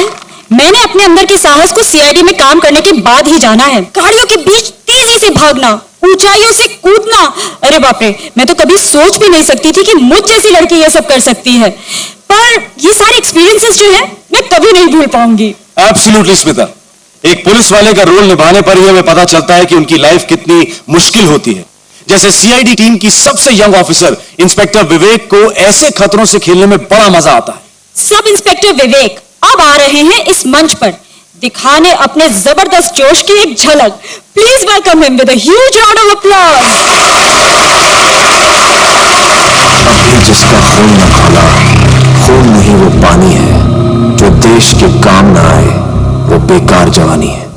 है? मैंने अपने अंदर के साहस को सीआईडी में काम करने के बाद ही जाना है। गाड़ियों के बीच तेजी से भागना, ऊंचाइयों से कूदना, अरे बाप रे, मैं तो कभी सोच भी नहीं सकती थी कि मुझ जैसी लड़की ये सब कर सकती है। पर ये सारे एक्सपीरियंसेस जो है मैं कभी नहीं भूल पाऊंगी। एब्सोल्युटली स्मिता, एक पुलिस वाले का रोल निभाने पर ही हमें पता चलता है कि उनकी लाइफ कितनी मुश्किल होती है। जैसे सीआईडी टीम की सबसे यंग ऑफिसर इंस्पेक्टर विवेक को ऐसे खतरों से खेलने में बड़ा मजा आता है। सब इंस्पेक्टर विवेक अब आ रहे हैं इस मंच पर दिखाने अपने जबरदस्त जोश की एक झलक। Please welcome him with a huge round of applause. अभी जिसका खून न खोला, खून नहीं वो पानी है, जो देश के काम न आए वो बेकार जवानी है।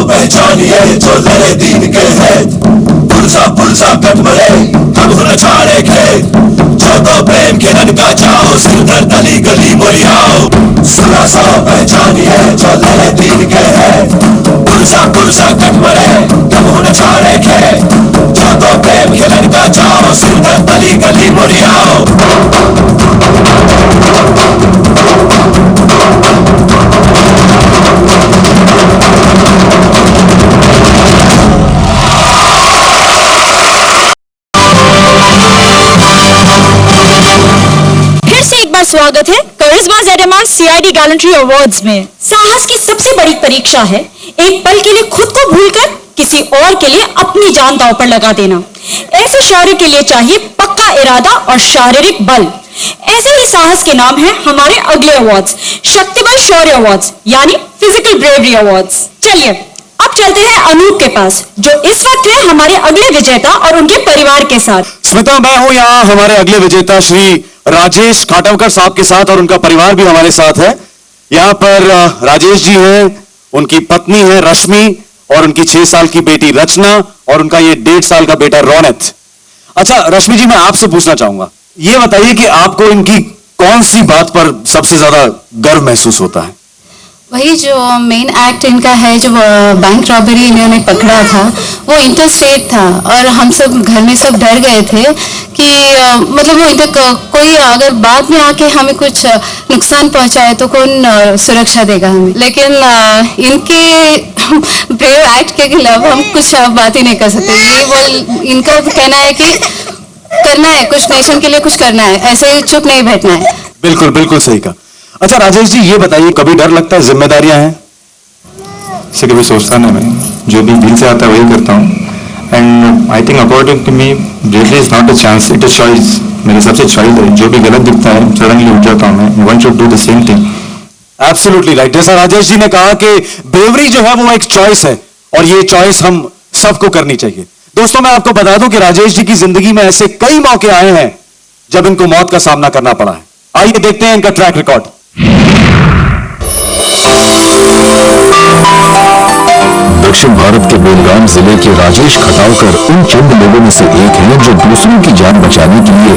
पहचानिए जो लड़े दीन के हेत, पुरसा पुरसा कट मरे हम न छाड़े खेत, जो तो प्रेम के रन का जाओ सिरदर गली गली मोरियाओ। सुना सो पहचानिए जो लड़े दीन के हेत, पुरसा पुरसा कट मरे हम न छाड़े खेत, जो तो प्रेम के रन का जाओ सिरदर गली गली मोरियाओ। स्वागत है करिश्मा ZMR सीआईडी गैलेंट्री अवार्ड्स में। साहस की सबसे बड़ी परीक्षा है एक पल के लिए खुद को भूलकर किसी और के लिए अपनी जान दांव पर लगा देना। ऐसे शौर्य के लिए चाहिए पक्का इरादा और शारीरिक बल। ऐसे ही साहस के नाम है हमारे अगले अवार्ड्स, शक्तिबल शौर्य अवार्ड्स यानी फिजिकल ब्रेवरी अवार्ड्स। चलिए अब चलते हैं अनूप के पास जो इस वक्त है हमारे अगले विजेता और उनके परिवार के साथ। स्मिता, मैं हूं यहाँ हमारे अगले विजेता श्री राजेश खाटवकर साहब के साथ और उनका परिवार भी हमारे साथ है। यहाँ पर राजेश जी हैं, उनकी पत्नी है रश्मि और उनकी 6 साल की बेटी रचना और उनका ये 1.5 साल का बेटा रौनक। अच्छा रश्मि जी, मैं आपसे पूछना चाहूंगा, ये बताइए कि आपको इनकी कौन सी बात पर सबसे ज्यादा गर्व महसूस होता है? वही जो मेन एक्ट इनका है, जो बैंक रॉबरी इन्होंने पकड़ा था वो इंटरस्टेट था और हम सब घर में सब डर गए थे कि मतलब वो इधर कोई अगर बाद में आके हमें कुछ नुकसान पहुंचाए तो कौन सुरक्षा देगा हमें। लेकिन इनके ब्रेव एक्ट के खिलाफ हम कुछ बात ही नहीं कर सकते। ये वो इनका कहना है कि करना है कुछ, नेशन के लिए कुछ करना है, ऐसे चुप नहीं बैठना है। बिल्कुल बिल्कुल सही कहा। अच्छा राजेश जी, ये बताइए कभी डर लगता है, जिम्मेदारियां हैं? से कभी सोचता नहीं, मैं जो भी दिल से आता है वही करता हूँ। And I think according to me bravery is not a chance, it is choice. मेरे सबसे चॉइस है, जो भी गलत दिखता है सडनली उठ जाता हूँ मैं। One should do the same thing. Absolutely right. जैसा राजेश जी ने कहा कि ब्रेवरी जो है वो एक चॉइस है और ये चॉइस हम सबको करनी चाहिए। दोस्तों मैं आपको बता दूं कि राजेश जी की जिंदगी में ऐसे कई मौके आए हैं जब इनको मौत का सामना करना पड़ा है। आइए देखते हैं इनका ट्रैक रिकॉर्ड। दक्षिण भारत के बेलगाम जिले के राजेश खटावकर उन चंद लोगों में से एक हैं जो दूसरों की जान बचाने के लिए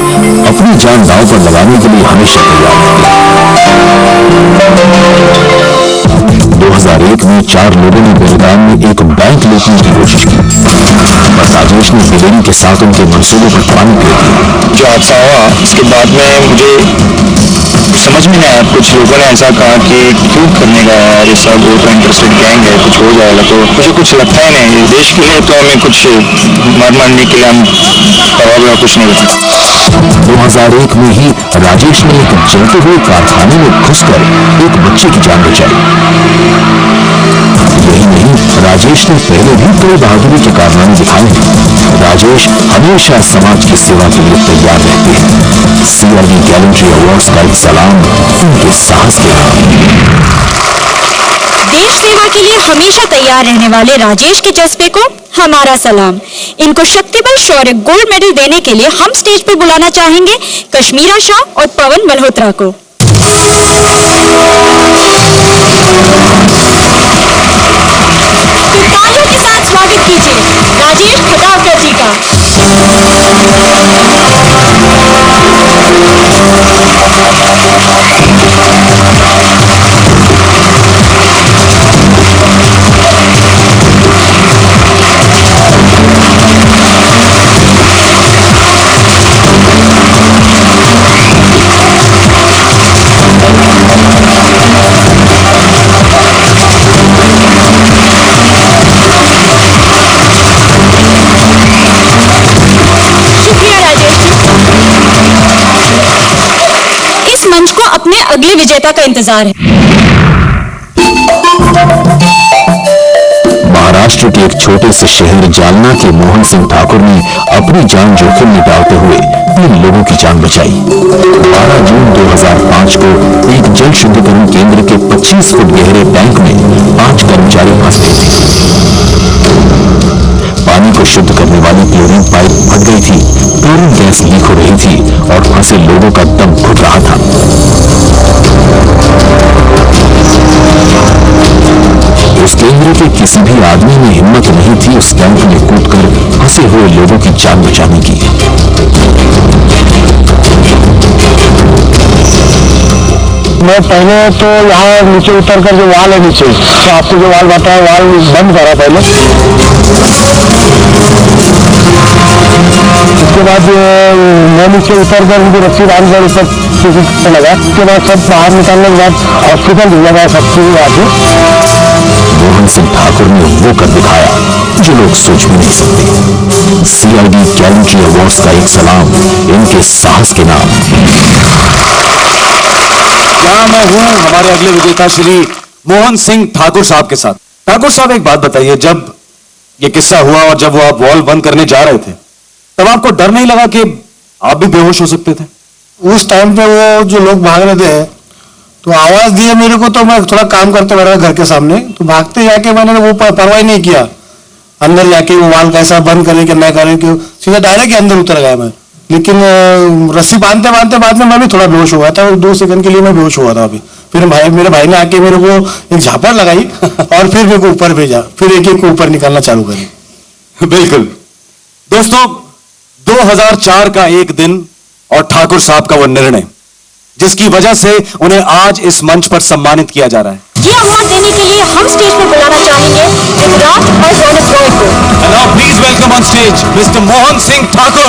अपनी जान दांव पर लगाने के लिए हमेशा तैयार रहते हैं। 2001 में 4 लोगों ने बेलगाम में एक बैंक लूटने की कोशिश की, पर राजेश ने बेलेनी के साथ उनके मंसूबों पर पानी फेर दिया। जो हादसा हुआ उसके बाद में मुझे समझ में नहीं आया। कुछ लोगों ने ऐसा कहा कि क्यों करने का यार ये सब, वो तो इंटरेस्टेड गैंग है, कुछ हो जाएगा। तो मुझे कुछ लगता ही नहीं, देश के लिए तो हमें कुछ मरने के लिए हम परवाह कुछ नहीं रखते। 2001 में ही राजेश ने एक जलते हुए कारखाने में घुसकर एक बच्चे की जान बचाई। यही नहीं, राजेश ने पहले भी कई बहादुरी के कारनामे दिखाए हैं। राजेश हमेशा समाज की सेवा के लिए तैयार रहते हैं। सीआईडी गैलेंट्री अवार्ड्स का एक सलाम उनके साहस के नाम। देश सेवा के लिए हमेशा तैयार रहने वाले राजेश के जज्बे को हमारा सलाम। इनको शक्तिबल शौर्य गोल्ड मेडल देने के लिए हम स्टेज पर बुलाना चाहेंगे कश्मीरा शाह और पवन मल्होत्रा को। तो तालियों के साथ स्वागत कीजिए राजेश खटावकर जी का। मंच को अपने अगले विजेता का इंतजार है। महाराष्ट्र के एक छोटे से शहर जालना के मोहन सिंह ठाकुर ने अपनी जान जोखिम में डालते हुए 3 लोगों की जान बचाई। 12 जून 2005 को एक जल शुद्धिकरण केंद्र के 25 फुट गहरे टैंक में 5 कर्मचारी फंस गए थे। पानी को शुद्ध करने वाली क्लोरीन पाइप फट गई थी, क्लोरीन गैस लीक हो रही थी और फंसे लोगों का दम घुट रहा था। उस केंद्र के किसी भी आदमी में हिम्मत नहीं थी उस टैंक में कूदकर फंसे हुए लोगों की जान बचाने की। मैं पहले तो यहाँ नीचे उतरकर जो वाल है नीचे, तो आपको जो वाल बताया वाल बंद करा पहले। उसके बाद मैं नीचे उतरकर उनकी रस्सी बांधकर ऊपर किसी लगा। उसके बाद सब बाहर निकालने के बाद हॉस्पिटल भेजा गया सबकी आगे। मोहन सिंह ठाकुर ने वो कर दिखाया जो लोग सोच भी नहीं सकते। सीआईडी गैलेंट्री अवार्ड्स का एक सलाम इनके साहस के नाम। यहाँ मैं हूँ हमारे अगले विजेता श्री मोहन सिंह ठाकुर साहब के साथ। ठाकुर साहब एक बात बताइए, जब ये किस्सा हुआ और जब वो आप वॉल बंद करने जा रहे थे तब आपको डर नहीं लगा कि आप भी बेहोश हो सकते थे? उस टाइम पे वो जो लोग भाग रहे थे तो आवाज दिए मेरे को, तो मैं थोड़ा काम करते बैठा घर के सामने, तो भागते जाके मैंने वो परवाह नहीं किया। अंदर जाके वो वाल कैसा बंद करे कि नहीं करे, कि सीधा डायरेक्ट अंदर उतर गया मैं। लेकिन रस्सी बांधते बांधते बाद में मैं भी थोड़ा बेहोश हुआ था, 2 सेकंड के लिए मैं बेहोश हुआ था अभी। फिर मेरे भाई ने आके मेरे को एक झापड़ लगाई और फिर मेरे को ऊपर भेजा, फिर एक को ऊपर निकालना चालू करी। बिल्कुल दोस्तों, 2004 का एक दिन और ठाकुर साहब का वो निर्णय जिसकी वजह से उन्हें आज इस मंच पर सम्मानित किया जा रहा है। ये अवार्ड देने के लिए हम स्टेज पर बुलाना चाहेंगे विराट और रौनक रॉय को। And now please welcome on stage Mr. Mohan Singh Thakur.